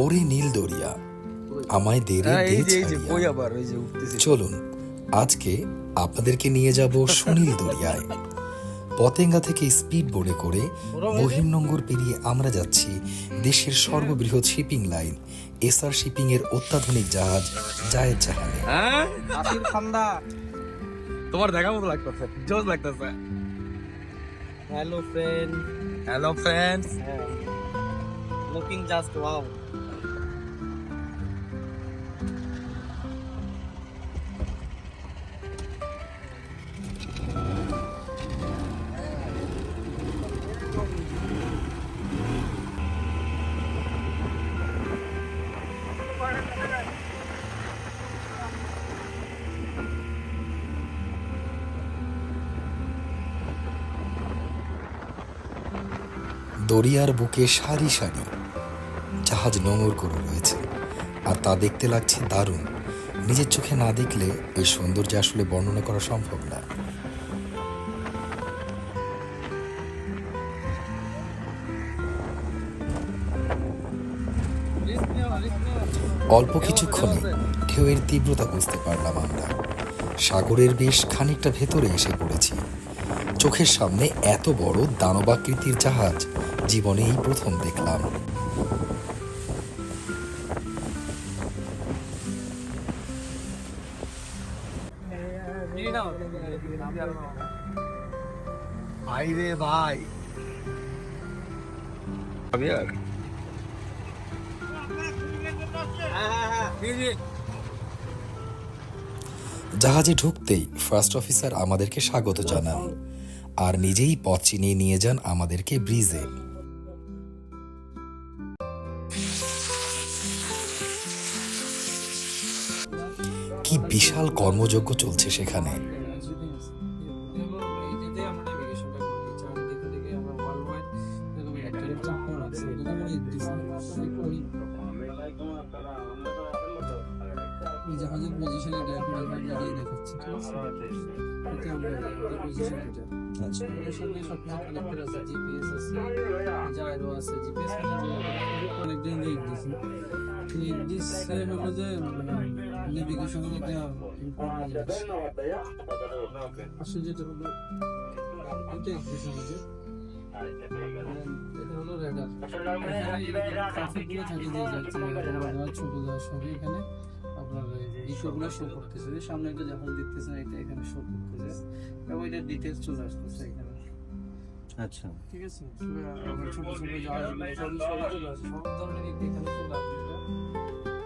ওরে নীল দরিয়া আমায় দেরে দে ছাড়িয়া। চলুন আজকে আপনাদেরকে নিয়ে যাব সুনীল দরিয়ায়। পতেঙ্গা থেকে স্পিড বোর্ডে করে বহির্নোঙর পেরিয়ে আমরা যাচ্ছি দেশের সর্ববৃহৎ শিপিং লাইন এসআর শিপিং এর অত্যাধুনিক জাহাজ জায়েদ জাহানে। তোমার দেখা মতো লাগতেছে, জোস লাগতেছে। Hello friend. Hello friends. Looking just wow. দরিয়ার বুকে সারি সারি জাহাজ নোঙর করে রয়েছে, আর তা দেখতে লাগছে দারুণ। নিজের চোখে না দেখলে এই সৌন্দর্য আসলে বর্ণনা করা সম্ভব না। অল্প কিছুক্ষণে ঢেউয়ের তীব্রতা বুঝতে পারলাম আমরা। সাগরের বেশ খানিকটা ভেতরে এসে পড়েছি। চোখের সামনে এত বড় দানবাকৃতির জাহাজ জীবনেই প্রথম দেখলাম। ভাই রে ভাই, জাহাজে ঢুকতেই ফার্স্ট অফিসার আমাদেরকে স্বাগত জানান আর নিজেই পথ চিনিয়ে নিয়ে যান আমাদেরকে ব্রিজে। কি বিশাল কর্মযজ্ঞ চলছে সেখানে। জাহাজের পজিশন এটা এখন দাঁড়িয়ে দেখাচ্ছে, ঠিক আছে? এতে আমরা পজিশন এটা এর সঙ্গে সব কানেক্টেড আছে, জিপিএস আছে, জাইরো আছে, জিপিএস অনেক দিন দিয়েছি। এই দিস হলো যে নেভিগেশনের একটা ইম্পর্টেন্ট জিনিস। আসলে যেটা হলো এটা এক্সপ্রেশন আছে, এটা হলো রেডার। ট্রাফিকগুলো থাকে যে যাচ্ছে ছোট জাহাজ সবই এখানে আপনার ইস্যুগুলো শো করতেছে। সামনে একটা জাহাজ দেখতেছেন, এটা এখানে শো করতেছে এবং এটা ডিটেলস চলে আসতেছে এখানে। আচ্ছা, ঠিক আছে। ছোট ছোট জাহাজগুলো সবই চলে আসছে, সব ধরনের এখানে চলে আসছে।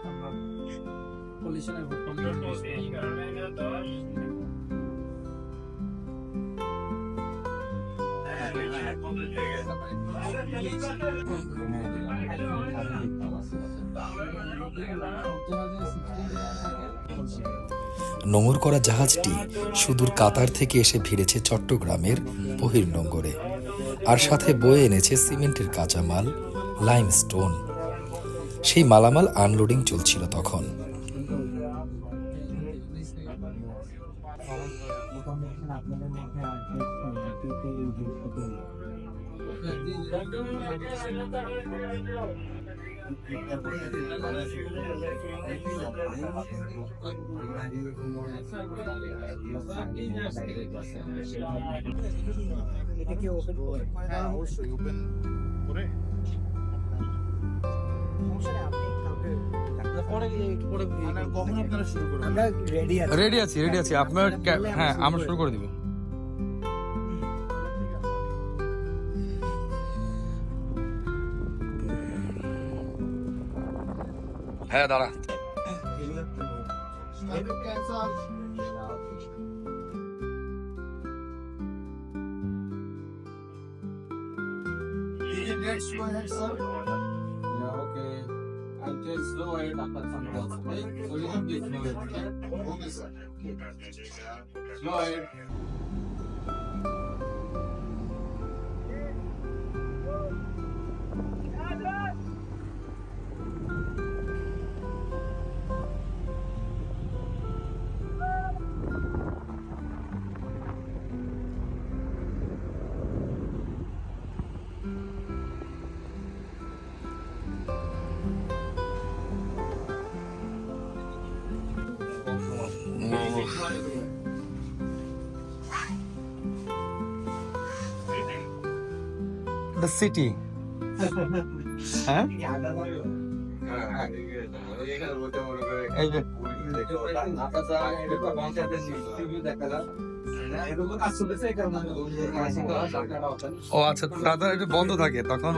আমরা পলিউশনের নোঙর করা জাহাজটি সুদূর কাতার থেকে এসে ভিড়েছে চট্টগ্রামের বহির্নোঙরে, আর সাথে বয়ে এনেছে সিমেন্টের কাঁচামাল, লাইমস্টোন। সেই মালামাল আনলোডিং চলছিল তখন। রেডি আছি আপনার। হ্যাঁ, আমরা শুরু করে দিব। হ্যাঁ দাঁড়া। The city. হ্যাঁ এই যে ও আচ্ছা, তাদের একটু বন্ধ থাকে তখন।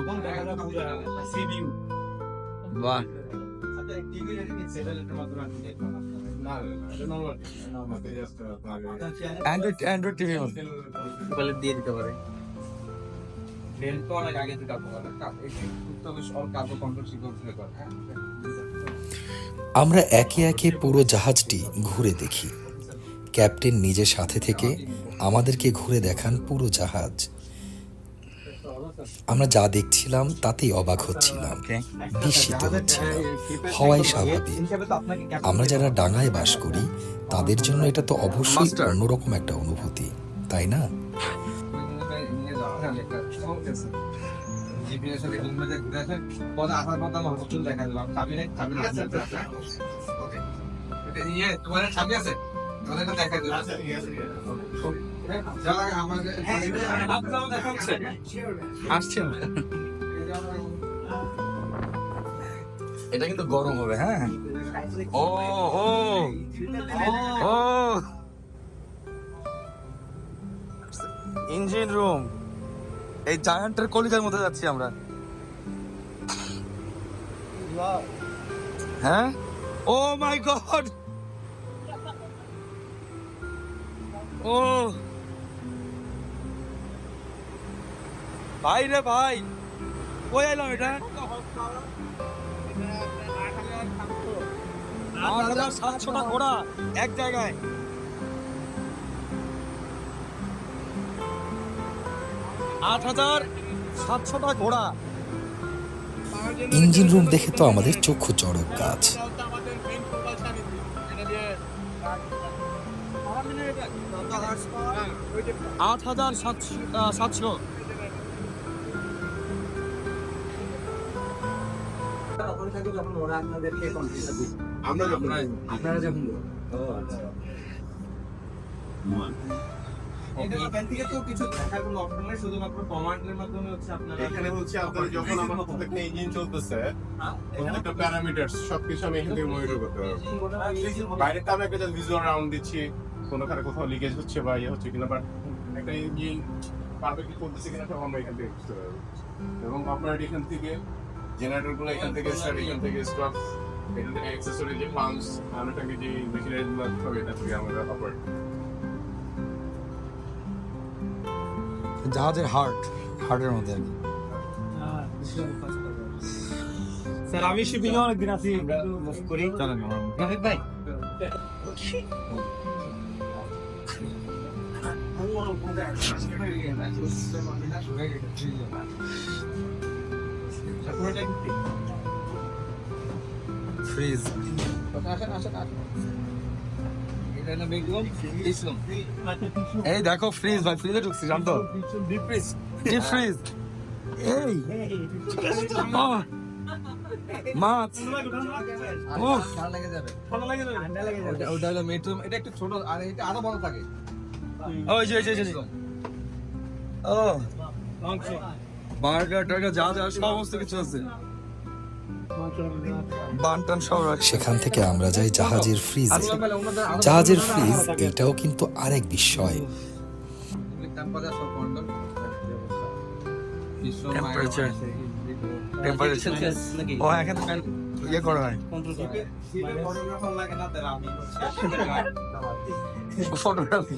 বাহ, অ্যান্ড্রয়েড টিভি বলে দিয়ে দিতে পারে। আমরা একে একে পুরো জাহাজটি ঘুরে দেখি। ক্যাপ্টেন নিজের সাথে থেকে আমাদেরকে ঘুরে দেখান পুরো জাহাজ। আমরা যা দেখছিলাম তাতেই অবাক হচ্ছিলাম, বিস্মিত হচ্ছিলাম। হওয়াই স্বাভাবিক। আমরা যারা ডাঙায় বাস করি তাদের জন্য এটা তো অবশ্যই অন্যরকম একটা অনুভূতি, তাই না? এটা কিন্তু গরম হবে। হ্যাঁ, ও ও ও ইঞ্জিন রুম। এই জায়ান্টের কলিজার মধ্যে যাচ্ছি আমরা। হ্যাঁ, ও মাই গড, ও ভাই রে ভাই, কই আইলাম এটা? 8,700টা ঘোড়া এক জায়গায়। ঘোড়া। ইঞ্জিন রুম দেখে তো আমাদের চক্ষু চড়ক গাছ। 8,700। এখান থেকে তো কিছু দেখার কোনো অপশন নেই, শুধুমাত্র কমান্ডের মাধ্যমে হচ্ছে আপনারা এখানে হচ্ছে আপনারা যখন আমার প্রত্যেকটা ইঞ্জিন চলতেছে প্রত্যেকটা প্যারামিটার সবকিছু আমি এখান থেকে মনিটর করতে পারবো। বাইরে তো আমি একটা ভিজুয়াল রাউন্ড দিচ্ছি, কোনোখানে কোথাও লিকেজ হচ্ছে বা ইয়ে হচ্ছে কিনা, বাট একটা ইঞ্জিন পারফেক্টলি চলতেছে কিনা সব আমরা এখান থেকে বুঝতে পারবো। এবং আপনার এখান থেকে জেনারেটরগুলো এখান থেকে স্টার্ট, এখান থেকে স্টপ, এখান থেকে অ্যাক্সেসরি যে পাম্পস, আনুটাকে যে মেশিনারিগুলো সব এটা থেকে আমরা অপারেট। জাহাজের হার্টের মধ্যে আর কি। স্যার আমি শিপিং এ অনেকদিন আছি, মুভ করি। চলেন রাফিক ভাই, ফ্রিজ। এই দেখো ফ্রিজ ভাই, ফ্রিজে ঢুকছি জানতো। Deep fridge. এই আহ, মাছ। উফ, ওটা হলো মেট্রো, এটা একটু ছোট আর এটা আরো বড় থাকে। ওই যে ও বার্গার টার্গার যা যা সমস্ত কিছু আছে, বানটান সব রাখছে। সেখান থেকে আমরা যাই জাহাজের ফ্রিজে। জাহাজের ফ্রিজ এটাও কিন্তু আরেক বিস্ময়। টেম্পারেচার ও এখানে ইয়ে করা হয়, ফটোগ্রাফি।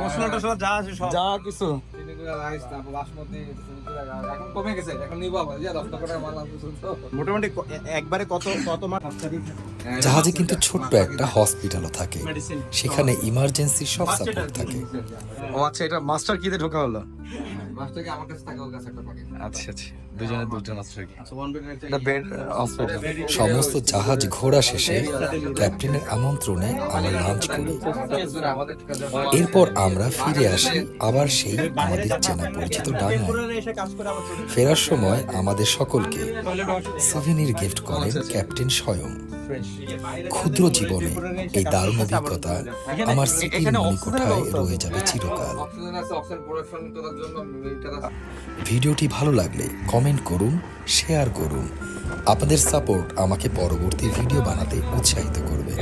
মশলা টসলা যা আছে সব, যা কিছু এখন কমে গেছে, এখন নিবো আবার 10 টাকা মাল আনতেছো তো। মোটামুটি একবারে কত মাস? জাহাজে কিন্তু ছোট্ট একটা হসপিটালও থাকে, সেখানে ইমার্জেন্সি সব সাপোর্ট থাকে। ও আচ্ছা, এটা মাস্টার কিতে ঢোকা হলো? মাস থেকে আমার কাছে থাকে, ওর কাছে একটা থাকে। আচ্ছা আচ্ছা, দুজনে দুজন আছে এটা বেড হসপিটাল সমস্ত জাহাজ ঘোরা শেষে ক্যাপ্টেনের আমন্ত্রণে আমরা লাঞ্চ করি। এরপর আমরা ফিরে আসি আবার সেই আমাদের চেনা পরিচিত ডাঙায়। ফেরার সময় আমাদের সকলকে সুভেনির গিফট করেন ক্যাপ্টেন স্বয়ং। ক্ষুদ্র জীবনে এই দারুণ অভিজ্ঞতা আমার স্মৃতির মণিকোঠায় রয়ে যাবে চিরকাল। ভিডিওটি ভালো লাগলে কমেন্ট করুন, শেয়ার করুন। আপনাদের সাপোর্ট আমাকে পরবর্তী ভিডিও বানাতে উৎসাহিত করবে।